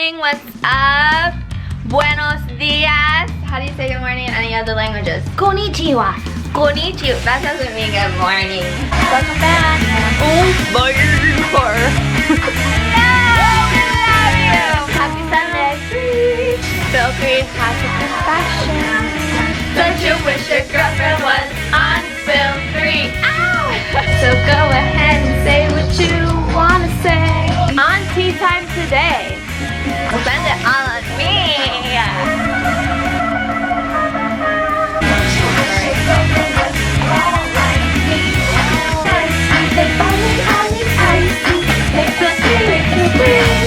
morning, what's up? Buenos dias. How do you say good morning in any other languages? Konnichiwa. Konnichiwa. That doesn't mean good morning. Welcome back. Oh, my car. No, we love you. Happy Sunday. SPiLL has a profession. Don't you wish your girlfriend was on SPiLL. Ow! So go ahead and say what you wanna say. On tea time today. Spend it all on me.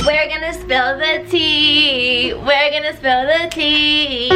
We're gonna spill the tea. We're gonna spill the tea.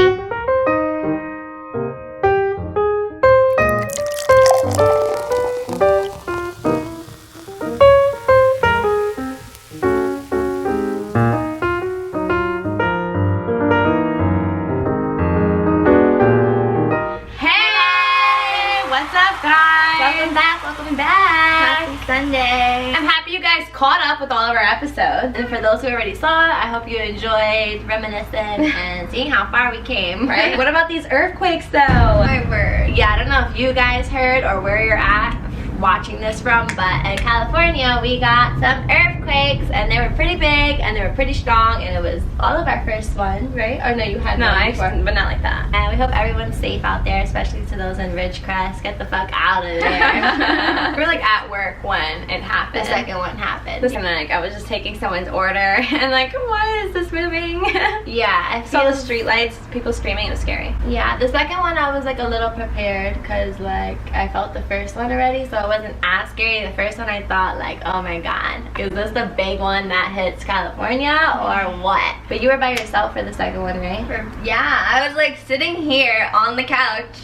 Welcome back. Happy Sunday. I'm happy you guys caught up with all of our episodes. And for those who already saw it, I hope you enjoyed reminiscing and seeing how far we came, right? What about these earthquakes though? My word. Yeah, I don't know if you guys heard or where you're at watching this from, but in California we got some earthquakes and they were pretty big and they were pretty strong, and it was all of our first one, right? Or no, you had one before. But not like that. And we hope everyone's safe out there, especially to those in Ridgecrest. Get the fuck out of there. We were like at work when it happened. The second one happened. Listen, like I was just taking someone's order and like, why is this moving? Yeah, I saw the street lights, people screaming. It was scary. Yeah, the second one I was like a little prepared because like I felt the first one already, so it wasn't as scary. The first one I thought like, oh my god, is this the big one that hits California or what? But you were by yourself for the second one, right? Yeah, I was like sitting here on the couch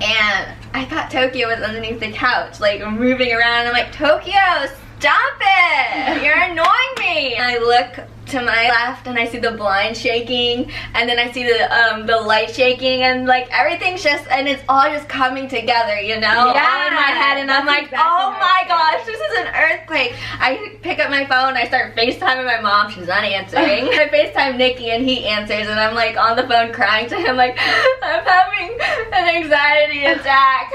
and I thought Tokyo was underneath the couch like moving around, and I'm like, Tokyo, stop it, you're annoying me. And I look to my left and I see the blind shaking, and then I see the light shaking, and like everything's just, and it's all just coming together, you know? Yeah. All in my head, and I'm like, exactly oh my gosh, this is an earthquake. I pick up my phone, I start FaceTiming my mom, she's not answering. I FaceTime Nikki and he answers, and I'm like on the phone crying to him like, I'm having an anxiety attack.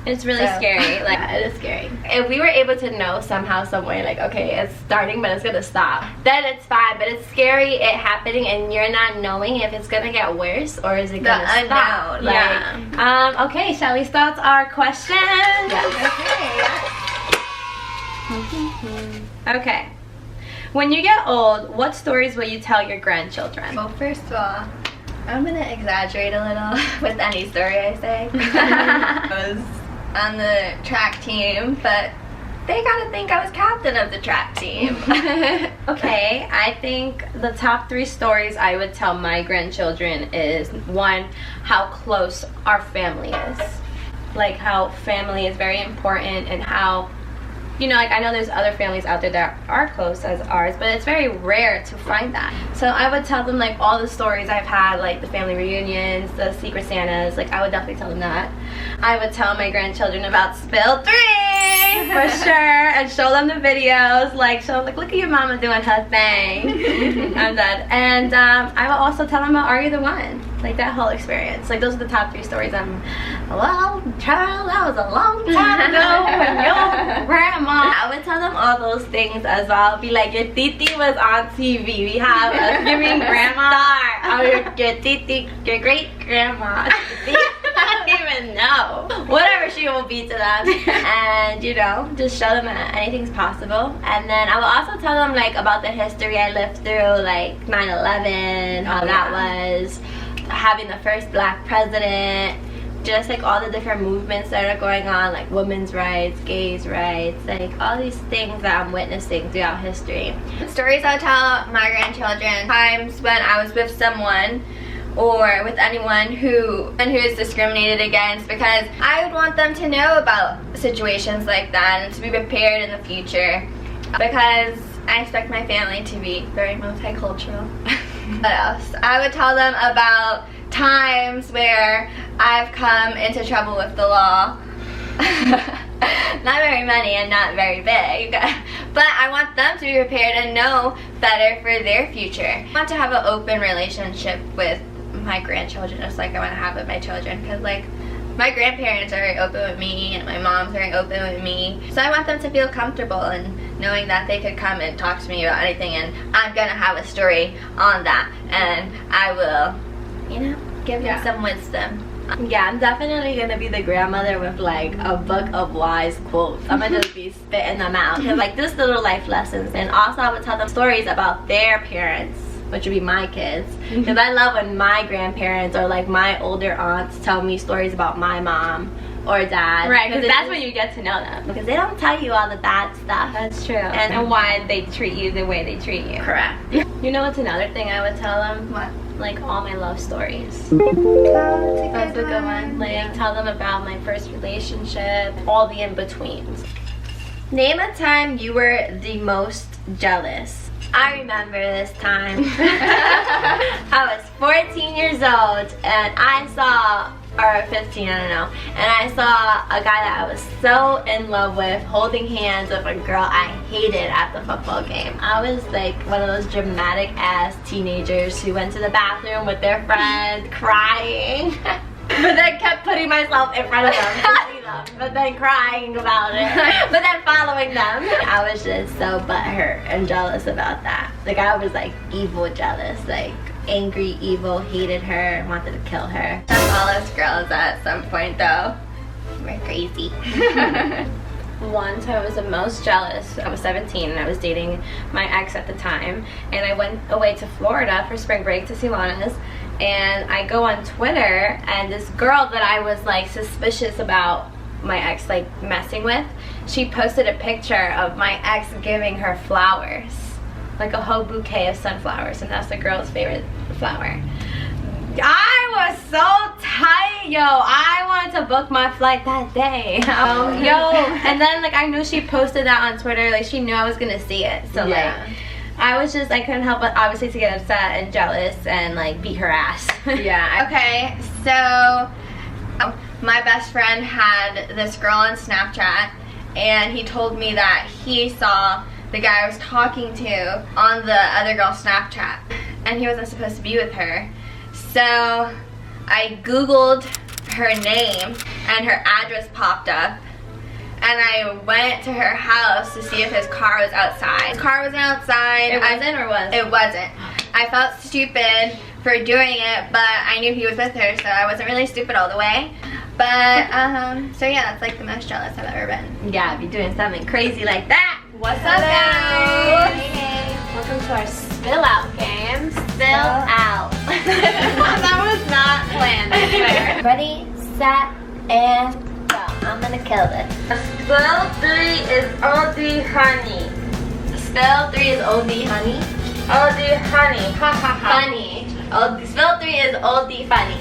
It's really scary. Like, yeah, it is scary. If we were able to know somehow, some way, like, okay, it's starting, but it's gonna stop, then it's fine. But it's scary it happening, and you're not knowing if it's gonna get worse or is it gonna stop. Unknown. Yeah. Okay, shall we start our questions? Okay. When you get old, what stories will you tell your grandchildren? Well, first of all, I'm gonna exaggerate a little with any story I say. I was on the track team, but they gotta think I was captain of the track team. Okay, I think the top 3 stories I would tell my grandchildren is, 1, how close our family is. Like how family is very important, and how, you know, like I know there's other families out there that are close as ours, but it's very rare to find that. So I would tell them like all the stories I've had, like the family reunions, the Secret Santas, like I would definitely tell them that. I would tell my grandchildren about SPiLL for sure, and show them the videos, like show them like, look at your mama doing her thing. I'm done. And I will also tell them about Are You the One? Like that whole experience. Like those are the top 3 stories. Well, child, that was a long time ago when your grandma. I would tell them all those things as well. Be like, your titi was on TV. We have a giving grandma star. Or your titi, your great grandma. I don't even know. Whatever she will be to them. And you know, just show them that anything's possible. And then I will also tell them like about the history I lived through, like 9/11, how that was, having the first black president, just like all the different movements that are going on, like women's rights, gays' rights, like all these things that I'm witnessing throughout history. Stories I'll tell my grandchildren, times when I was with someone or with anyone who is discriminated against, because I would want them to know about situations like that and to be prepared in the future, because I expect my family to be very multicultural. What else? I would tell them about times where I've come into trouble with the law. not very many and not very big. But I want them to be prepared and know better for their future. I want to have an open relationship with my grandchildren just like I want to have with my children, because like my grandparents are very open with me and my mom's very open with me. So I want them to feel comfortable and knowing that they could come and talk to me about anything, and I'm gonna have a story on that, and I will, you know, give them some wisdom. Yeah, I'm definitely gonna be the grandmother with like a book of wise quotes. I'm gonna just be spitting them out. Cause like just little life lessons, and also I would tell them stories about their parents, which would be my kids. Because I love when my grandparents or like my older aunts tell me stories about my mom or dad. Right, because that's when you get to know them. Because they don't tell you all the bad stuff. That's true. And why they treat you the way they treat you. Correct. You know what's another thing I would tell them? What? Like all my love stories. That's a good one. Like tell them about my first relationship, all the in-betweens. Name a time you were the most jealous. I remember this time. I was 14 years old and I saw, or 15, I don't know, and I saw a guy that I was so in love with holding hands with a girl I hated at the football game. I was like one of those dramatic ass teenagers who went to the bathroom with their friend crying. But then kept putting myself in front of them to see them, but then crying about it, but then following them. I was just so butthurt and jealous about that. Like I was like evil jealous, like angry, evil, hated her, wanted to kill her. That's all us girls at some point though. We're crazy. Once I was the most jealous. I was 17 and I was dating my ex at the time, and I went away to Florida for spring break to see Lana's, and I go on Twitter and this girl that I was like suspicious about my ex like messing with, she posted a picture of my ex giving her flowers, like a whole bouquet of sunflowers, and that's the girl's favorite flower. I was so tight, yo. I wanted to book my flight that day. And then like I knew she posted that on Twitter, like she knew I was gonna see it, so like I was just, I couldn't help but obviously to get upset and jealous and like beat her ass. Yeah. Okay, so my best friend had this girl on Snapchat, and he told me that he saw the guy I was talking to on the other girl's Snapchat, and he wasn't supposed to be with her. So I Googled her name and her address popped up, and I went to her house to see if his car was outside. His car wasn't outside. It wasn't or was? It wasn't. I felt stupid for doing it, but I knew he was with her, so I wasn't really stupid all the way. But, so yeah, that's like the most jealous I've ever been. Yeah, be doing something crazy like that. What's up, guys? Hey. Welcome to our spill out game. Spill out. That was not planned, I swear. Ready, set, and go. I'm gonna kill this. Spill 3 is OD honey. Spill 3 is OD honey. OD honey. Ha ha ha. Funny. Spill 3 is OD funny.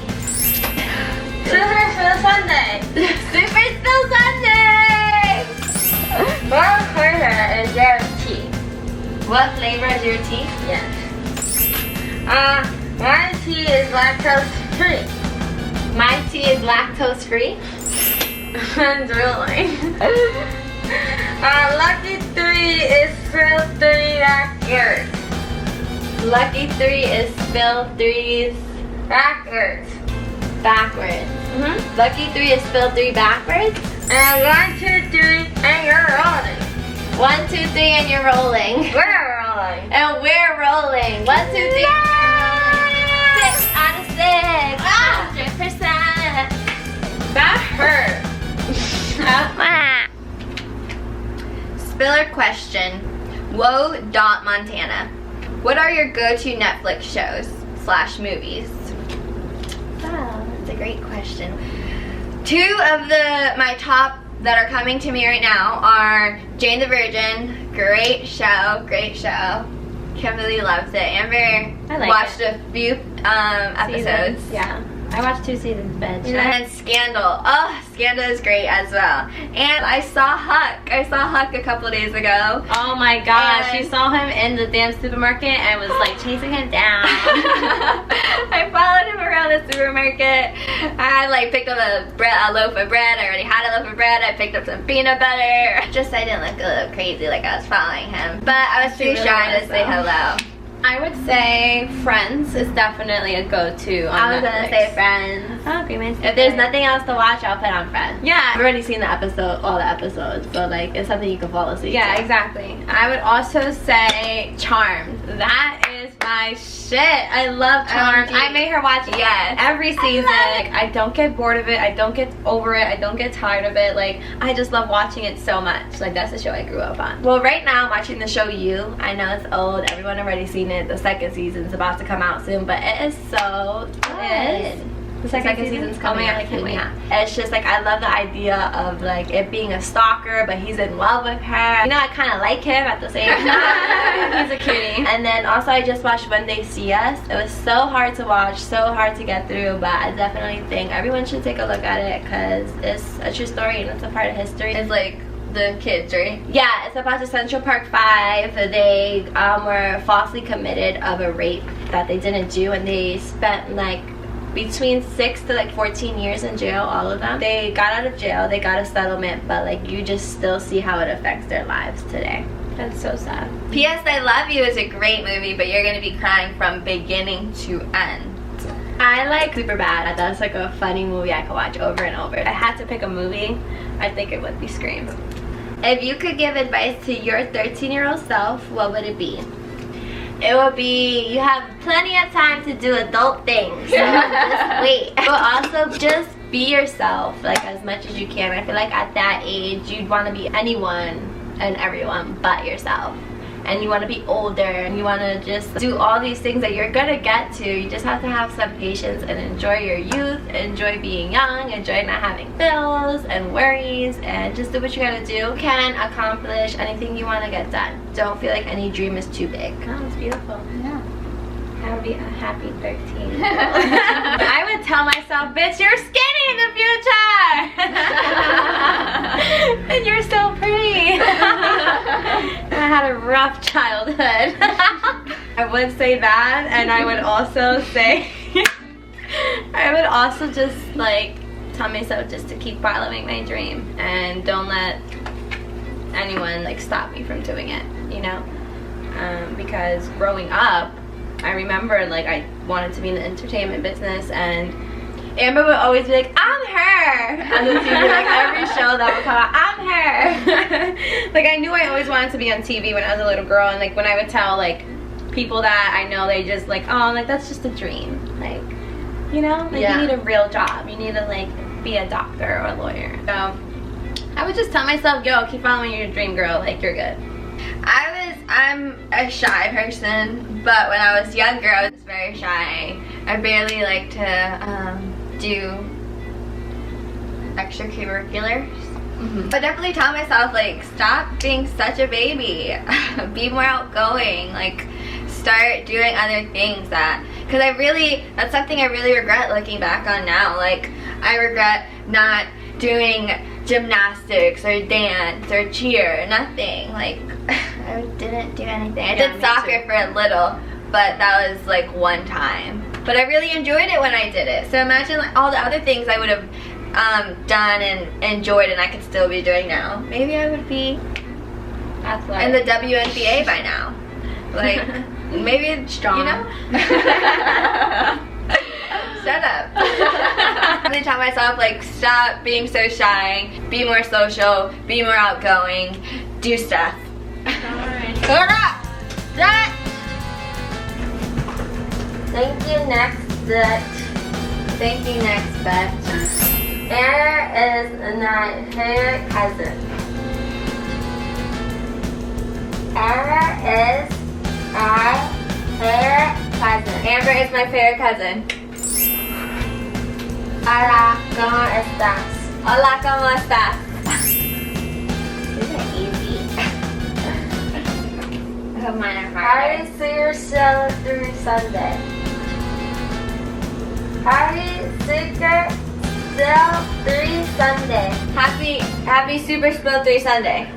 Super Spill Sunday. Super Spill Sunday! What flavor is your tea? What flavor is your tea? Yes. My tea is lactose free. My tea is lactose free. I'm drooling. Lucky 3 is Spill 3 backwards. Lucky 3 is Spill 3's Backwards. backwards. Lucky 3 is Spill 3 backwards. And 1, 2, 3, and you're rolling. 1, 2, 3, and you're rolling. We're rolling. And we're rolling. 1, 2, 3. 6 out of 6. 100%. That hurt. Spiller question. Whoa.Montana. What are your go-to Netflix shows / movies? Wow, that's a great question. Two of my top that are coming to me right now are Jane the Virgin. Great show, great show. Kimberly loves it. Amber I like watched a few episodes. Yeah. I watched 2 seasons, bitch. And Scandal. Oh, Scandal is great as well. And I saw Huck. I saw Huck a couple days ago. Oh my gosh, And- she saw him in the damn supermarket and was like chasing him down. I followed him around the supermarket. I like picked up a loaf of bread. I already had a loaf of bread. I picked up some peanut butter. Just so I didn't look a little crazy like I was following him. But I was too really shy to was, say though. hello. I would say Friends is definitely a go-to on I was Netflix. gonna say Friends. Oh, agree, man. If there's nothing else to watch, I'll put on Friends. Yeah. I've already seen the episode, all the episodes, so like it's something you can fall asleep Yeah, to. exactly. I would also say Charmed. That is my shit. I love Charmed. I made her watch Yes. every season. I don't get bored of it. I don't get over it. I don't get tired of it. Like, I just love watching it so much. Like, that's the show I grew up on. Well, right now I'm watching the show You. I know it's old. Everyone already seen it. The second season's about to come out soon, but it is so good. The Second season's coming Oh my God, out I can't soon, wait. yeah. It's just like I love the idea of like it being a stalker, but he's in love with her. You know, I kind of like him at the same time. He's a cutie. And then also I just watched When They See Us. It was so hard to watch, so hard to get through, but I definitely think everyone should take a look at it because it's a true story and it's a part of history. It's like the kids, right? Yeah, it's about the Central Park 5. They were falsely committed of a rape that they didn't do, and they spent like between 6 to like 14 years in jail, all of them. They got out of jail, they got a settlement, but like you just still see how it affects their lives today. That's so sad. P.S. I Love You is a great movie, but you're gonna be crying from beginning to end. I like Superbad. That's like a funny movie I could watch over and over. If I had to pick a movie, I think it would be Scream. If you could give advice to your 13-year-old self, what would it be? It would be, you have plenty of time to do adult things. So just wait. But also just be yourself, like as much as you can. I feel like at that age, you'd want to be anyone and everyone but yourself. And you want to be older and you want to just do all these things that you're gonna get to. You just have to have some patience and enjoy your youth, enjoy being young, enjoy not having bills and worries, and just do what you gotta do. You can accomplish anything you want to get done. Don't feel like any dream is too big. Oh, it's beautiful. Yeah. I would be a happy 13. I would tell myself, bitch, you're skinny in the future. And you're so pretty. I had a rough childhood. I would say that, and I would also say, I would also just like tell myself just to keep following my dream and don't let anyone like stop me from doing it, you know? Because growing up, I remember like I wanted to be in the entertainment business, and Amber would always be like, I'm her on the TV, like every show that would come out, I'm her. Like I knew I always wanted to be on TV when I was a little girl, and like when I would tell like people that I know, they just like, oh, like that's just a dream, like, you know, like Yeah. you need a real job, you need to like be a doctor or a lawyer. So I would just tell myself, yo, keep following your dream, girl, like you're good. I'm a shy person, but when I was younger, I was very shy. I barely liked to do extracurriculars. But definitely tell myself, like, stop being such a baby. Be more outgoing. Like, start doing other things because that's something I really regret looking back on now. Like, I regret not doing gymnastics or dance or cheer, nothing. Like, I didn't do anything. I did soccer for a little, but that was like one time. But I really enjoyed it when I did it. So imagine like all the other things I would have done and enjoyed and I could still be doing now. Maybe I would be in the WNBA by now. Like, maybe, Strong. you know? Shut up. I'm gonna tell myself, like, stop being so shy, be more social, be more outgoing, do stuff. Alright. Thank you, next bitch. Thank you, next bitch. Anna is my favorite cousin. Anna is my favorite cousin. Amber is my favorite cousin. Hola, ¿cómo estás? Hola, ¿cómo estás? These are easy. I hope mine are How harder. do you see yourself through Sunday? How do you see Super SPiLLL 3 Sunday. Happy Super SPiLLL 3 Sunday.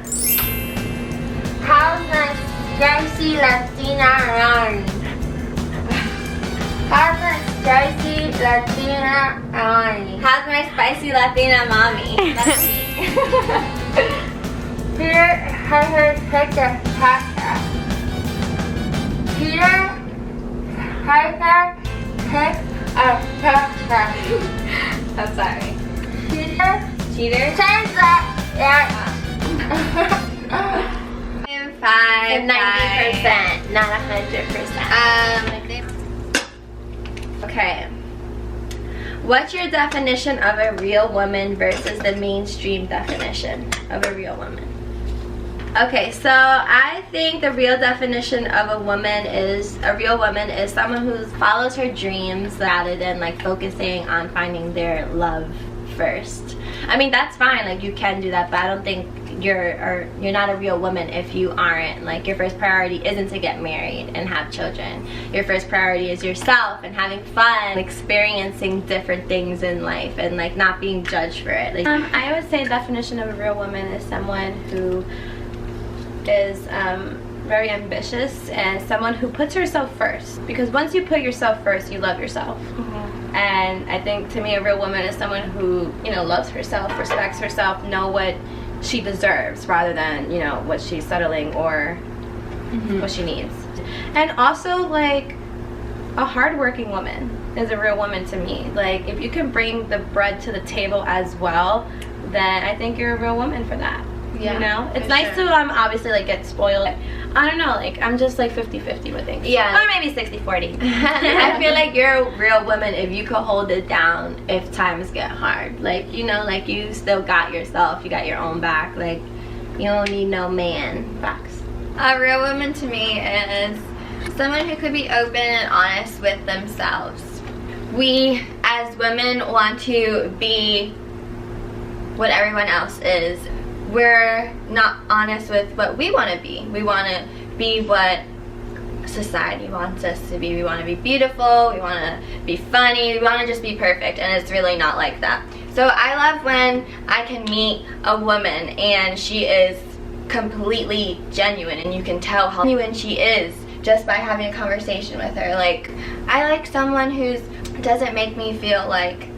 How's my spicy Latina around? How's my spicy Latina around? How's my spicy Latina mommy? That's me. Peter has picked a podcast. Peter has picked a podcast. I'm sorry. Cheater. Cheater? Turns out that 90%, not 100%. Okay. What's your definition of a real woman versus the mainstream definition of a real woman? Okay, so I think the real definition of a real woman is someone who follows her dreams rather than like focusing on finding their love first. I mean, that's fine, like you can do that, but I don't think you're not a real woman if you aren't, like, your first priority isn't to get married and have children. Your first priority is yourself and having fun, experiencing different things in life, and like not being judged for it. Like, I would say the definition of a real woman is someone who is very ambitious and someone who puts herself first, because once you put yourself first, you love yourself. And I think, to me, a real woman is someone who, you know, loves herself, respects herself, know what she deserves rather than, you know, what she's settling or what she needs. And also, like, a hardworking woman is a real woman to me. Like, if you can bring the bread to the table as well, then I think you're a real woman for that. Yeah, you know, it's nice to obviously like get spoiled. I don't know, like I'm just like 50-50 with things. Yeah. Or maybe 60-40. I feel like you're a real woman if you could hold it down if times get hard. Like, you know, like you still got yourself, you got your own back. Like, you don't need no man. Facts. A real woman to me is someone who could be open and honest with themselves. We as women want to be what everyone else is. We're not honest with what we want to be. We want to be what society wants us to be. We want to be beautiful, we want to be funny, we want to just be perfect, and it's really not like that. So I love when I can meet a woman and she is completely genuine, and you can tell how genuine she is just by having a conversation with her. Like, I like someone who doesn't make me feel like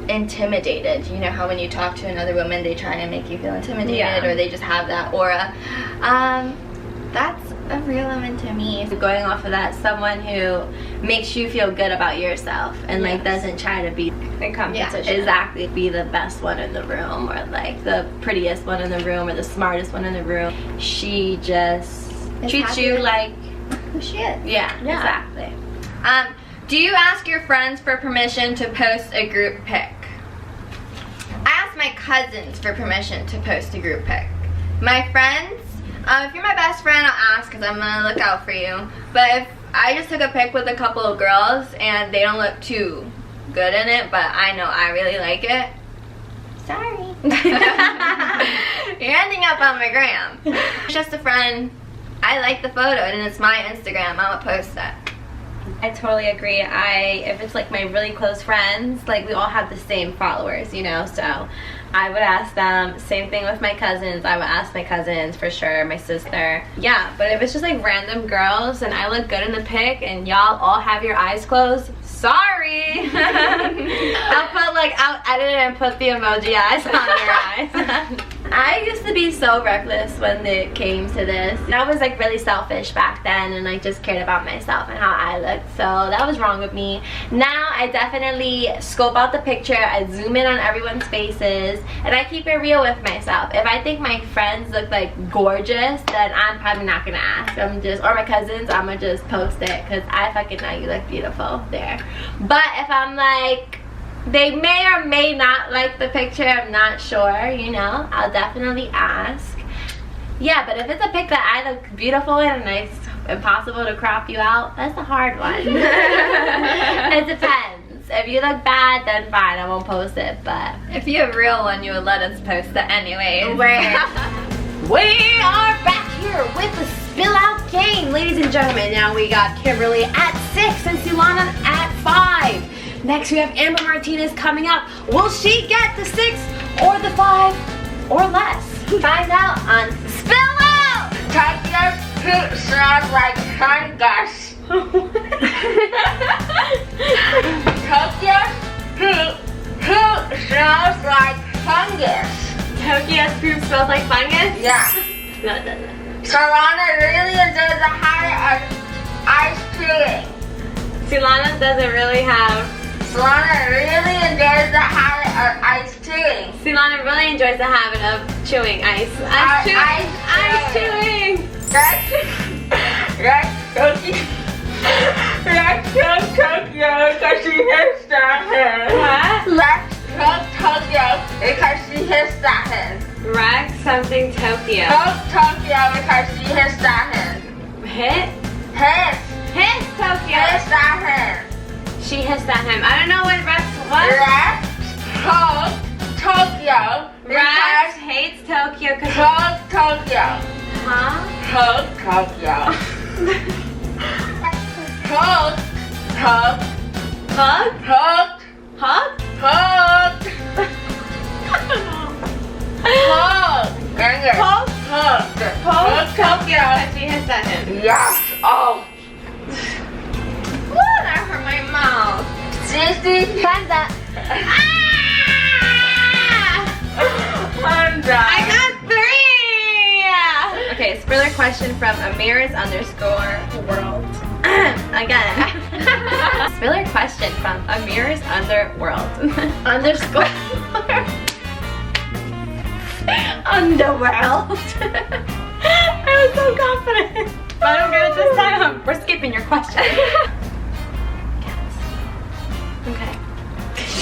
intimidated. You know how when you talk to another woman they try and make you feel intimidated, or they just have that aura. That's a real woman to me. Going off of that, someone who makes you feel good about yourself and like doesn't try to be In competition. exactly be the best one in the room, or like the prettiest one in the room, or the smartest one in the room. She just treats you like who she is. yeah, exactly. Do you ask your friends for permission to post a group pic? I ask my cousins for permission to post a group pic. My friends, if you're my best friend, I'll ask because I'm gonna look out for you. But if I just took a pic with a couple of girls and they don't look too good in it, but I know I really like it, sorry. You're ending up on my gram. It's just a friend. I like the photo and it's my Instagram. I'm gonna post it. I totally agree. If it's like my really close friends, like we all have the same followers, you know, so I would ask them. Same thing with my cousins. I would ask my cousins for sure, my sister. Yeah, but if it's just like random girls and I look good in the pic and y'all all have your eyes closed, sorry. I'll edit it and put the emoji eyes on your eyes. I used to be so reckless when it came to this. I was like really selfish back then, and I just cared about myself and how I looked, so that was wrong with me. Now I definitely scope out the picture, I zoom in on everyone's faces, and I keep it real with myself. If I think my friends look like gorgeous, then I'm probably not gonna ask. Or my cousins, I'm gonna just post it because I fucking know you look beautiful there. But if I'm like, they may or may not like the picture, I'm not sure, you know, I'll definitely ask. Yeah, but if it's a pic that I look beautiful in and it's impossible to crop you out, that's a hard one. It depends. If you look bad, then fine, I won't post it, but If you have a real one, you would let us post it anyways. we are back here with the SPiLLL OUT game, ladies and gentlemen. Now we got Kimberly at 6 and Sulana at 5. Next we have Amber Martinez coming up. Will she get the 6 or the 5 or less? Find out on Spill Out! Tokyo's poop smells like fungus. Tokyo's poop smells like fungus. Tokyo's poop smells like fungus? Yeah. No, it doesn't. Solana really enjoys the habit of ice chewing. Silana doesn't really have. Solana really enjoys the habit of ice chewing. Silana really enjoys the habit of chewing ice. Ice chewing. Ice chewing. Let's Tokyo because she hits that hand. What? Let's Tokyo because she hits that hand. Rex something Tokyo. Tokyo because she hits that hand. Hit? Hits. Hit Tokyo. Hits that hand. She hits that him. I don't know what Rex was. Let's Tokyo Rex because hates Tokyo because Tokyo. huh? Tokyo. Hug? Hug? Hug. Anger. Hug? Hug. Hug Tokyo because she hits at him. Yes. Oh. Woo, that hurt my mouth. Sissy. Panda. Panda. I got 3! Okay, Spiller question from Amiris_world. Again. Spiller question from Amiris_world. Underscore. Underworld. I was so confident. If I don't get it this time, we're skipping your question. Cats. Okay.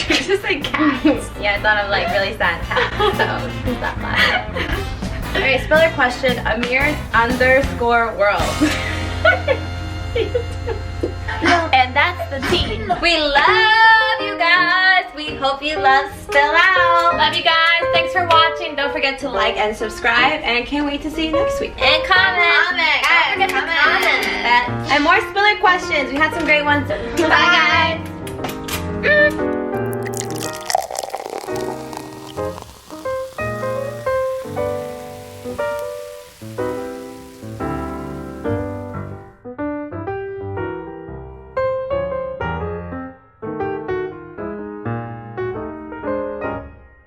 You just say cats. Yeah, I thought of like really sad cats, so it's not fun. Alright, Spiller question, Amirs_world. And that's the tea. We love you guys. We hope you love Spill Out. Love you guys. Thanks for watching. Don't forget to like and subscribe. And can't wait to see you next week. And comment. Don't forget to comment. And more Spiller questions. We had some great ones. Bye guys.